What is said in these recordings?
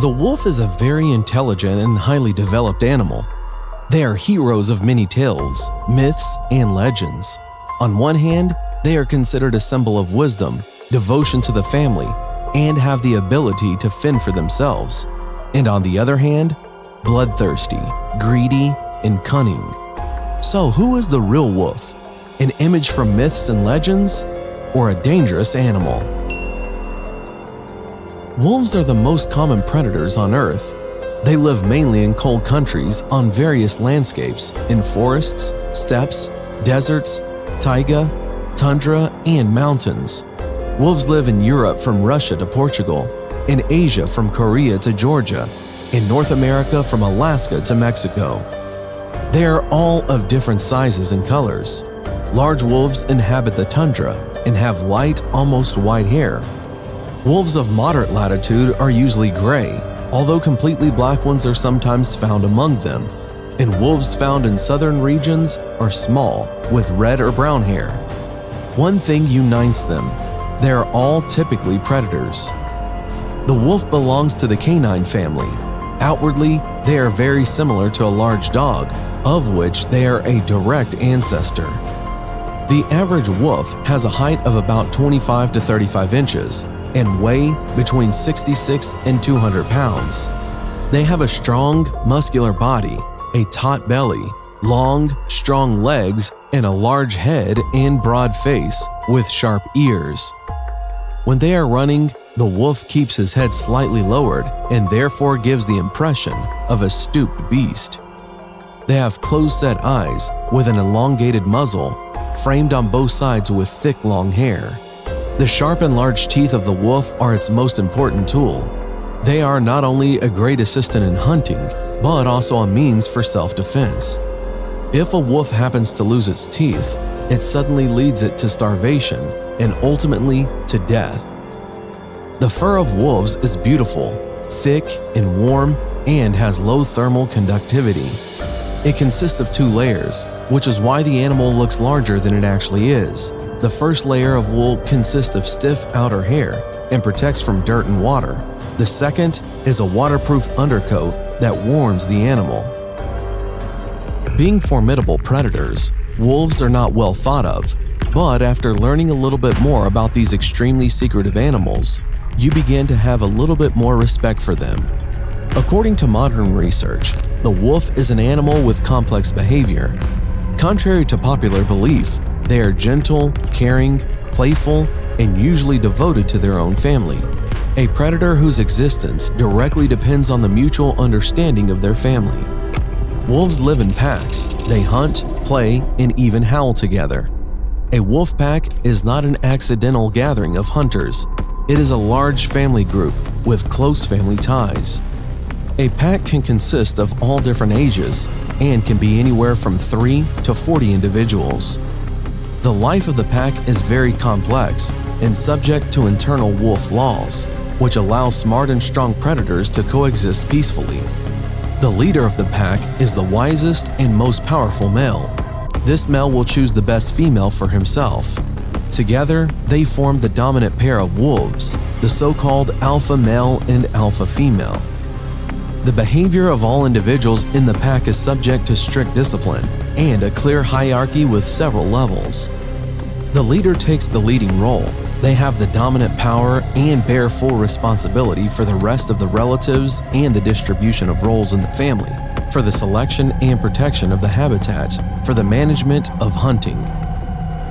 The wolf is a very intelligent and highly developed animal. They are heroes of many tales, myths, and legends. On one hand, they are considered a symbol of wisdom, devotion to the family, and have the ability to fend for themselves. And on the other hand, bloodthirsty, greedy, and cunning. So who is the real wolf? An image from myths and legends, or a dangerous animal? Wolves are the most common predators on Earth. They live mainly in cold countries on various landscapes, in forests, steppes, deserts, taiga, tundra, and mountains. Wolves live in Europe from Russia to Portugal, in Asia from Korea to Georgia, in North America from Alaska to Mexico. They are all of different sizes and colors. Large wolves inhabit the tundra and have light, almost white hair. Wolves of moderate latitude are usually gray, although completely black ones are sometimes found among them. And wolves found in southern regions are small, with red or brown hair. One thing unites them: they are all typically predators. The wolf belongs to the canine family. Outwardly, they are very similar to a large dog, of which they are a direct ancestor. The average wolf has a height of about 25 to 35 inches and weigh between 66 and 200 pounds. They have a strong, muscular body, a taut belly, long, strong legs, and a large head and broad face with sharp ears. When they are running, the wolf keeps his head slightly lowered and therefore gives the impression of a stooped beast. They have close-set eyes with an elongated muzzle, framed on both sides with thick, long hair. The sharp and large teeth of the wolf are its most important tool. They are not only a great assistant in hunting, but also a means for self-defense. If a wolf happens to lose its teeth, it suddenly leads it to starvation and ultimately to death. The fur of wolves is beautiful, thick and warm, and has low thermal conductivity. It consists of 2 layers, which is why the animal looks larger than it actually is. The first layer of wool consists of stiff outer hair and protects from dirt and water. The second is a waterproof undercoat that warms the animal. Being formidable predators, wolves are not well thought of, but after learning a little bit more about these extremely secretive animals, you begin to have a little bit more respect for them. According to modern research, the wolf is an animal with complex behavior. Contrary to popular belief, they are gentle, caring, playful, and usually devoted to their own family. A predator whose existence directly depends on the mutual understanding of their family. Wolves live in packs. They hunt, play, and even howl together. A wolf pack is not an accidental gathering of hunters. It is a large family group with close family ties. A pack can consist of all different ages and can be anywhere from 3 to 40 individuals. The life of the pack is very complex and subject to internal wolf laws, which allow smart and strong predators to coexist peacefully. The leader of the pack is the wisest and most powerful male. This male will choose the best female for himself. Together, they form the dominant pair of wolves, the so-called alpha male and alpha female. The behavior of all individuals in the pack is subject to strict discipline and a clear hierarchy with several levels. The leader takes the leading role. They have the dominant power and bear full responsibility for the rest of the relatives and the distribution of roles in the family, for the selection and protection of the habitat, for the management of hunting.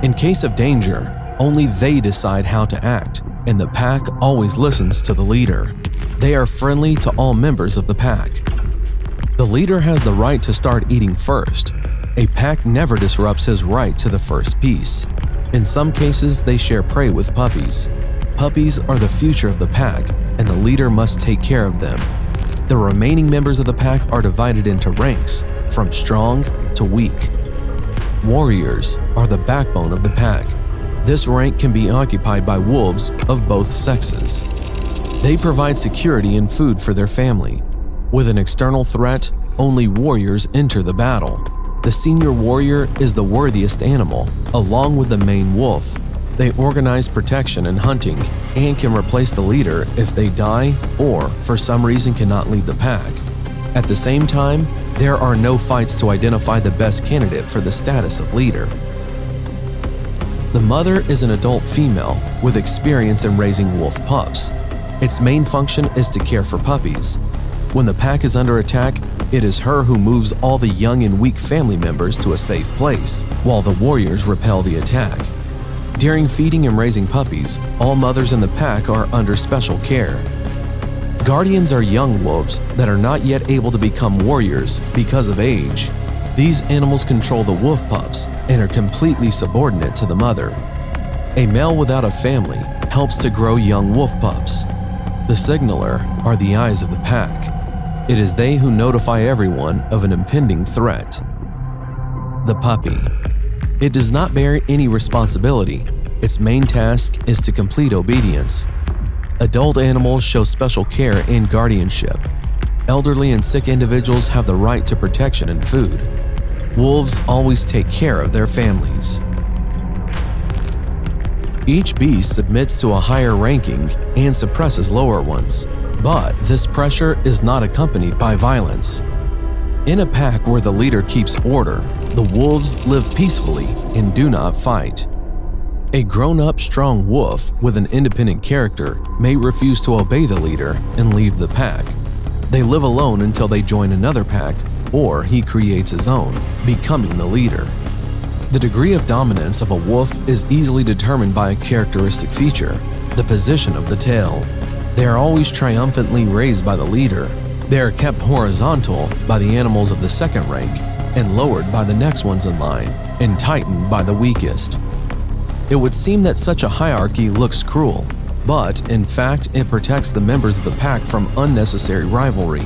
In case of danger, only they decide how to act, and the pack always listens to the leader. They are friendly to all members of the pack. The leader has the right to start eating first. A pack never disrupts his right to the first piece. In some cases, they share prey with puppies. Puppies are the future of the pack, and the leader must take care of them. The remaining members of the pack are divided into ranks, from strong to weak. Warriors are the backbone of the pack. This rank can be occupied by wolves of both sexes. They provide security and food for their family. With an external threat, only warriors enter the battle. The senior warrior is the worthiest animal, along with the main wolf. They organize protection and hunting and can replace the leader if they die or, for some reason, cannot lead the pack. At the same time, there are no fights to identify the best candidate for the status of leader. The mother is an adult female with experience in raising wolf pups. Its main function is to care for puppies. When the pack is under attack, it is her who moves all the young and weak family members to a safe place, while the warriors repel the attack. During feeding and raising puppies, all mothers in the pack are under special care. Guardians are young wolves that are not yet able to become warriors because of age. These animals control the wolf pups and are completely subordinate to the mother. A male without a family helps to grow young wolf pups. The signaler are the eyes of the pack. It is they who notify everyone of an impending threat. The puppy. It does not bear any responsibility. Its main task is to complete obedience. Adult animals show special care and guardianship. Elderly and sick individuals have the right to protection and food. Wolves always take care of their families. Each beast submits to a higher ranking and suppresses lower ones, but this pressure is not accompanied by violence. In a pack where the leader keeps order, the wolves live peacefully and do not fight. A grown-up, strong wolf with an independent character may refuse to obey the leader and leave the pack. They live alone until they join another pack, or he creates his own, becoming the leader. The degree of dominance of a wolf is easily determined by a characteristic feature, the position of the tail. They are always triumphantly raised by the leader. They are kept horizontal by the animals of the second rank and lowered by the next ones in line and tightened by the weakest. It would seem that such a hierarchy looks cruel, but in fact it protects the members of the pack from unnecessary rivalry.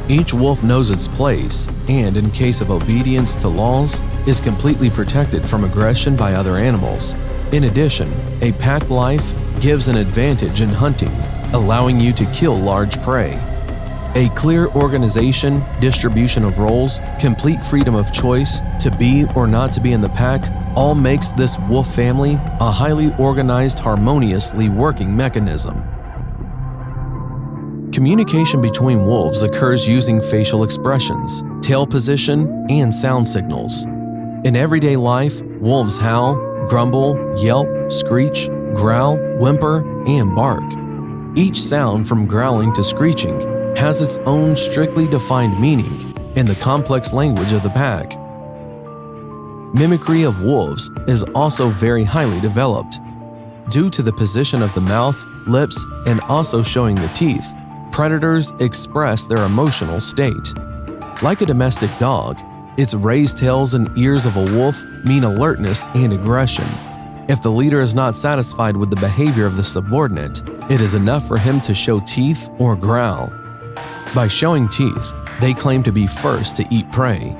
Each wolf knows its place and, in case of obedience to laws, is completely protected from aggression by other animals. In addition, a pack life gives an advantage in hunting, allowing you to kill large prey. A clear organization, distribution of roles, complete freedom of choice to be or not to be in the pack all makes this wolf family a highly organized, harmoniously working mechanism. Communication between wolves occurs using facial expressions, tail position, and sound signals. In everyday life, wolves howl, grumble, yelp, screech, growl, whimper, and bark. Each sound, from growling to screeching, has its own strictly defined meaning in the complex language of the pack. Mimicry of wolves is also very highly developed. Due to the position of the mouth, lips, and also showing the teeth, predators express their emotional state. Like a domestic dog, its raised tails and ears of a wolf mean alertness and aggression. If the leader is not satisfied with the behavior of the subordinate, it is enough for him to show teeth or growl. By showing teeth, they claim to be first to eat prey.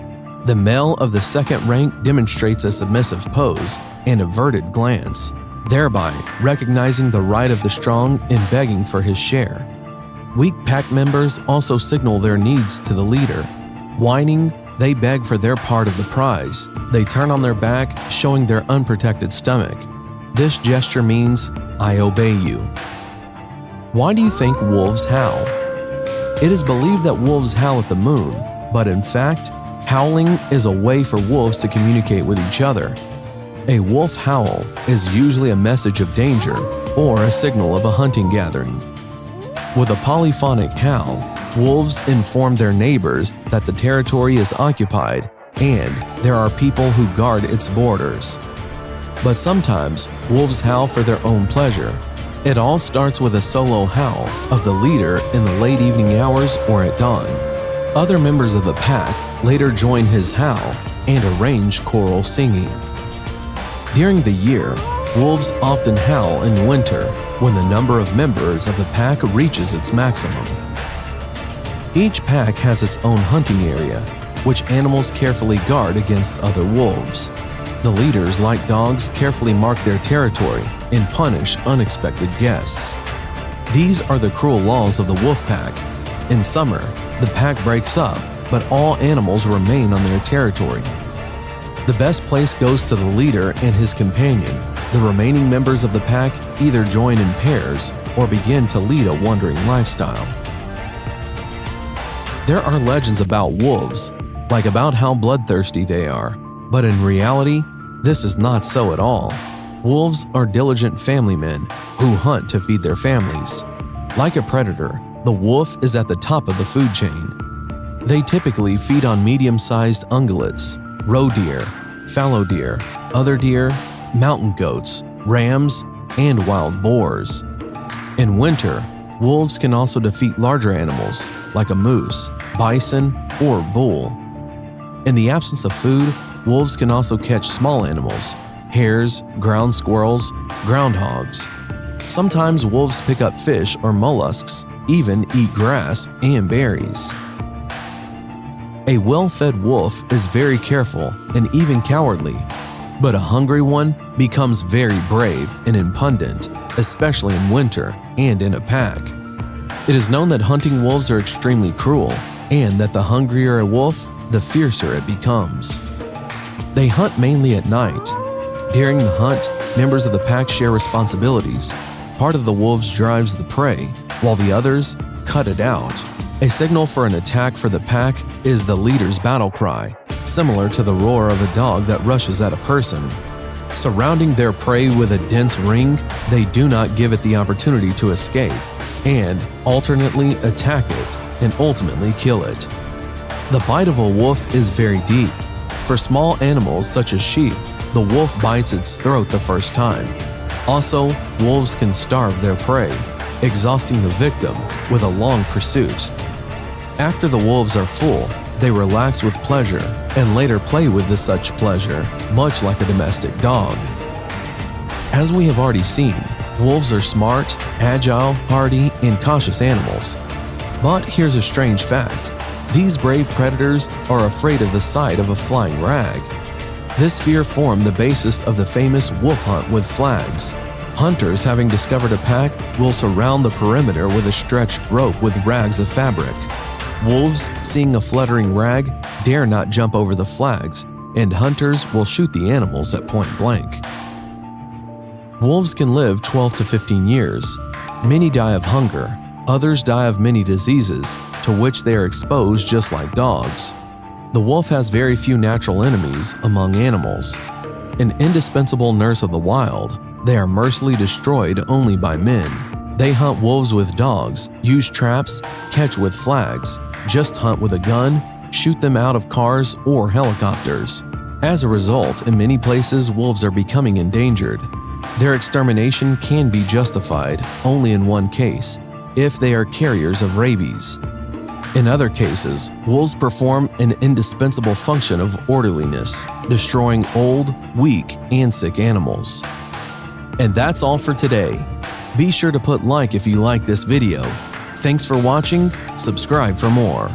The male of the second rank demonstrates a submissive pose and averted glance, thereby recognizing the right of the strong and begging for his share. Weak pack members also signal their needs to the leader. Whining, they beg for their part of the prize. They turn on their back, showing their unprotected stomach. This gesture means, "I obey you." Why do you think wolves howl? It is believed that wolves howl at the moon, but in fact, howling is a way for wolves to communicate with each other. A wolf howl is usually a message of danger or a signal of a hunting gathering. With a polyphonic howl, wolves inform their neighbors that the territory is occupied and there are people who guard its borders. But sometimes, wolves howl for their own pleasure. It all starts with a solo howl of the leader in the late evening hours or at dawn. Other members of the pack later join his howl and arrange choral singing. During the year, wolves often howl in winter when the number of members of the pack reaches its maximum. Each pack has its own hunting area, which animals carefully guard against other wolves. The leaders, like dogs, carefully mark their territory and punish unexpected guests. These are the cruel laws of the wolf pack. In summer, the pack breaks up, but all animals remain on their territory. The best place goes to the leader and his companion. The remaining members of the pack either join in pairs or begin to lead a wandering lifestyle. There are legends about wolves, like about how bloodthirsty they are, but in reality, this is not so at all. Wolves are diligent family men who hunt to feed their families. Like a predator, the wolf is at the top of the food chain. They typically feed on medium-sized ungulates, roe deer, fallow deer, other deer, mountain goats, rams, and wild boars. In winter, wolves can also defeat larger animals like a moose, bison, or bull. In the absence of food, wolves can also catch small animals, hares, ground squirrels, groundhogs. Sometimes wolves pick up fish or mollusks, even eat grass and berries. A well-fed wolf is very careful and even cowardly, but a hungry one becomes very brave and impudent, especially in winter and in a pack. It is known that hunting wolves are extremely cruel, and that the hungrier a wolf, the fiercer it becomes. They hunt mainly at night. During the hunt, members of the pack share responsibilities. Part of the wolves drives the prey, while the others cut it out. A signal for an attack for the pack is the leader's battle cry, similar to the roar of a dog that rushes at a person. Surrounding their prey with a dense ring, they do not give it the opportunity to escape, and alternately attack it and ultimately kill it. The bite of a wolf is very deep. For small animals such as sheep, the wolf bites its throat the first time. Also, wolves can starve their prey, exhausting the victim with a long pursuit. After the wolves are full, they relax with pleasure and later play with such pleasure, much like a domestic dog. As we have already seen, wolves are smart, agile, hardy, and cautious animals. But here's a strange fact. These brave predators are afraid of the sight of a flying rag. This fear formed the basis of the famous wolf hunt with flags. Hunters, having discovered a pack, will surround the perimeter with a stretched rope with rags of fabric. Wolves, seeing a fluttering rag, dare not jump over the flags, and hunters will shoot the animals at point blank. Wolves can live 12 to 15 years. Many die of hunger. Others die of many diseases, to which they are exposed just like dogs. The wolf has very few natural enemies among animals. An indispensable nurse of the wild, they are mercilessly destroyed only by men. They hunt wolves with dogs, use traps, catch with flags, just hunt with a gun, shoot them out of cars or helicopters. As a result, in many places, wolves are becoming endangered. Their extermination can be justified only in one case, if they are carriers of rabies. In other cases, wolves perform an indispensable function of orderliness, destroying old, weak, and sick animals. And that's all for today. Be sure to put like if you like this video. Thanks for watching, subscribe for more.